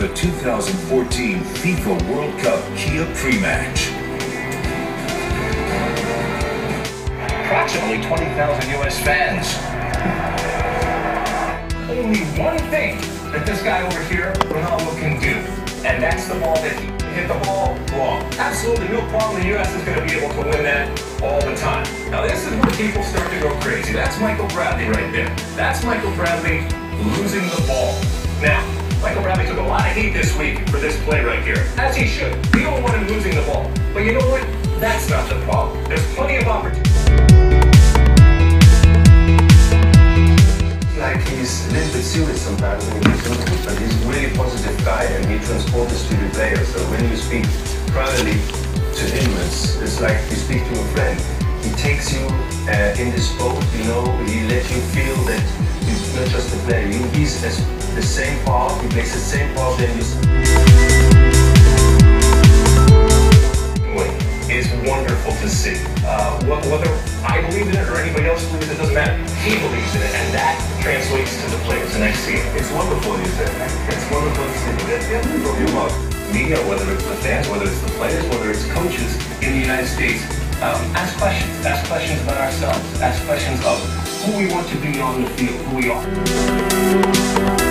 the 2014 FIFA World Cup Kia pre-match. Approximately 20,000 U.S. fans. Only one thing that this guy over here, Ronaldo, can do, and that's the ball that he hit the ball long. Absolutely no problem. The U.S. is going to be able to win that all the time. Now this is where people start to go crazy. That's Michael Bradley right there. That's Michael Bradley losing the ball. Now, Michael Bradley took a lot of heat this week for this play right here, as he should. We don't want him losing the ball. But you know what? That's not the problem. There's plenty of opportunity. Like he's a little bit serious sometimes when he's on the foot, but he's a really positive guy and he transports this to the players. So when you speak privately to him, it's like you speak to a friend. He takes you in this boat, you know, he lets you feel that he's not just a player. He's the same part, he plays the same part than you. Is wonderful to see. Whether I believe in it or anybody else believes it, doesn't matter. He believes in it, and that translates to the players, and I see it. It's wonderful, you said. It's wonderful to see. Media, whether it's the fans, whether it's the players, whether it's coaches in the United States, ask questions. Ask questions about ourselves. Ask questions of who we want to be on the field, who we are.